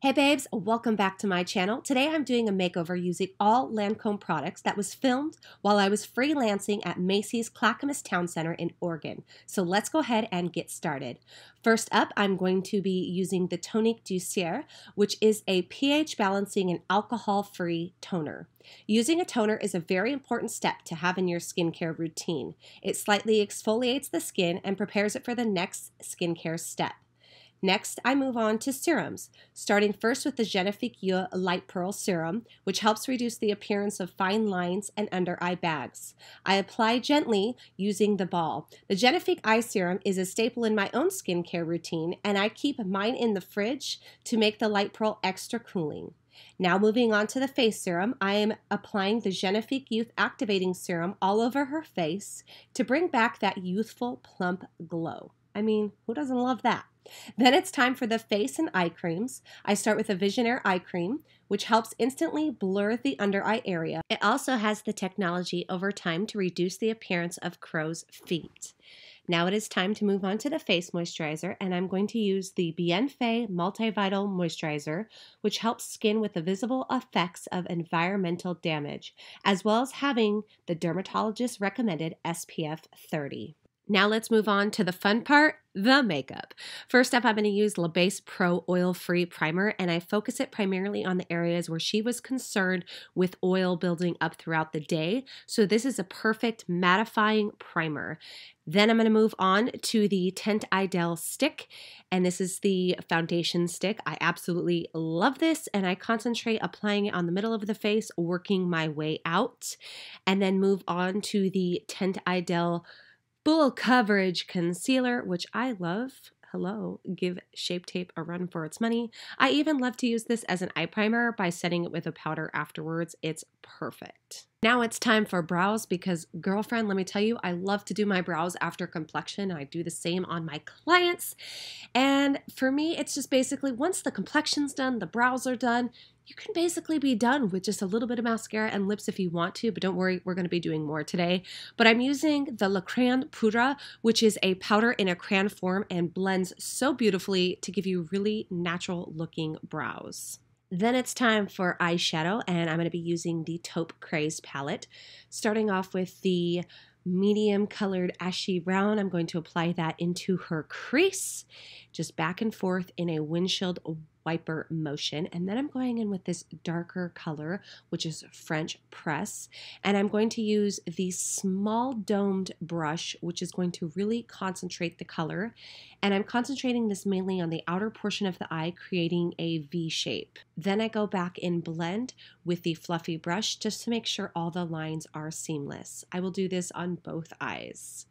Hey babes, welcome back to my channel. Today I'm doing a makeover using all Lancome products that was filmed while I was freelancing at Macys Clackamas Towne Center in Oregon. So let's go ahead and get started. First up, I'm going to be using the Tonique Doucuer, which is a pH balancing and alcohol-free toner. Using a toner is a very important step to have in your skincare routine. It slightly exfoliates the skin and prepares it for the next skincare step. Next, I move on to serums, starting first with the Genefique Yeux Light Pearl Serum, which helps reduce the appearance of fine lines and under eye bags. I apply gently using the ball. The Genefique Eye Serum is a staple in my own skincare routine, and I keep mine in the fridge to make the Light Pearl extra cooling. Now moving on to the face serum, I am applying the Genefique Youth Activating Serum all over her face to bring back that youthful, plump glow. I mean, who doesn't love that? Then it's time for the face and eye creams. I start with a Visionairre eye cream, which helps instantly blur the under eye area. It also has the technology over time to reduce the appearance of crow's feet. Now it is time to move on to the face moisturizer, and I'm going to use the Benefait Multivitamin Moisturizer, which helps skin with the visible effects of environmental damage, as well as having the dermatologist recommended SPF 30. Now let's move on to the fun part, the makeup. First up, I'm going to use La Base Pro Oil-Free Primer, and I focus it primarily on the areas where she was concerned with oil building up throughout the day. So this is a perfect mattifying primer. Then I'm going to move on to the Teinte Idol stick, and this is the foundation stick. I absolutely love this, and I concentrate applying it on the middle of the face, working my way out, and then move on to the Teinte Idol Full Coverage Concealer, which I love. Hello, give Shape Tape a run for its money. I even love to use this as an eye primer by setting it with a powder afterwards. It's perfect. Now it's time for brows because, girlfriend, let me tell you, I love to do my brows after complexion. I do the same on my clients. And for me, it's just basically once the complexion's done, the brows are done, you can basically be done with just a little bit of mascara and lips if you want to, but don't worry, we're going to be doing more today. But I'm using the crayon Poudre, which is a powder in a crayon form and blends so beautifully to give you really natural looking brows. Then it's time for eyeshadow, and I'm going to be using the Taupe CRAZE palette. Starting off with the medium colored ashy brown, I'm going to apply that into her crease, just back and forth in a windshield wiper motion. And then I'm going in with this darker color, which is French press. And I'm going to use the small domed brush, which is going to really concentrate the color. And I'm concentrating this mainly on the outer portion of the eye, creating a V shape. Then I go back in blend with the fluffy brush just to make sure all the lines are seamless. I will do this on both eyes.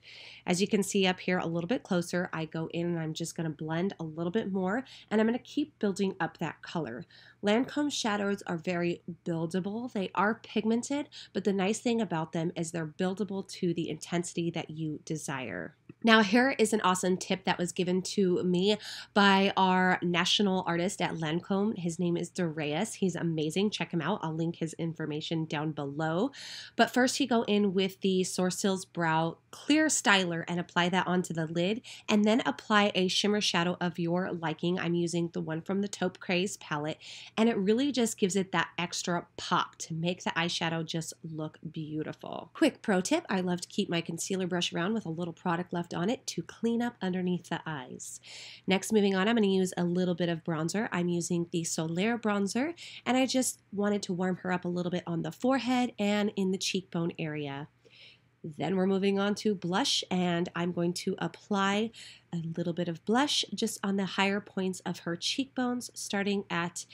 As you can see up here a little bit closer, I go in and I'm just going to blend a little bit more, and I'm going to keep building up that color. Lancome shadows are very buildable. They are pigmented, but the nice thing about them is they're buildable to the intensity that you desire. Now here is an awesome tip that was given to me by our national artist at Lancome. His name is DARAIS. He's amazing. Check him out. I'll link his information down below. But first you go in with the Cils Brow Clear Styler and apply that onto the lid, and then apply a shimmer shadow of your liking. I'm using the one from the Taupe CRAZE palette, and it really just gives it that extra pop to make the eyeshadow just look beautiful. Quick pro tip, I love to keep my concealer brush around with a little product left on it to clean up underneath the eyes. Next, moving on, I'm going to use a little bit of bronzer. I'm using the Solaire bronzer, and I just wanted to warm her up a little bit on the forehead and in the cheekbone area. Then we're moving on to blush, and I'm going to apply a little bit of blush just on the higher points of her cheekbones, starting at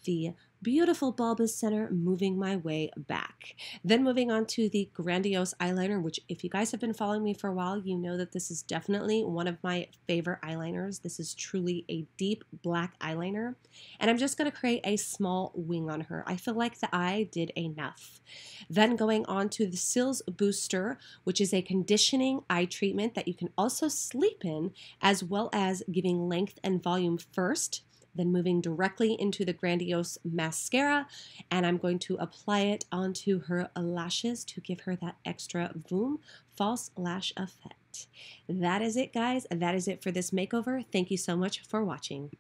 the beautiful bulbous center, moving my way back. Then moving on to the Grandiose eyeliner, which if you guys have been following me for a while, you know that this is definitely one of my favorite eyeliners. This is truly a deep black eyeliner, and I'm just going to create a small wing on her. I feel like the eye did enough. Then going on to the Cils Booster, which is a conditioning eye treatment that you can also sleep in, as well as giving length and volume first. Then moving directly into the Grandiose Mascara, and I'm going to apply it onto her lashes to give her that extra boom false lash effect. That is it, guys. That is it for this makeover. Thank you so much for watching.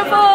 beautiful.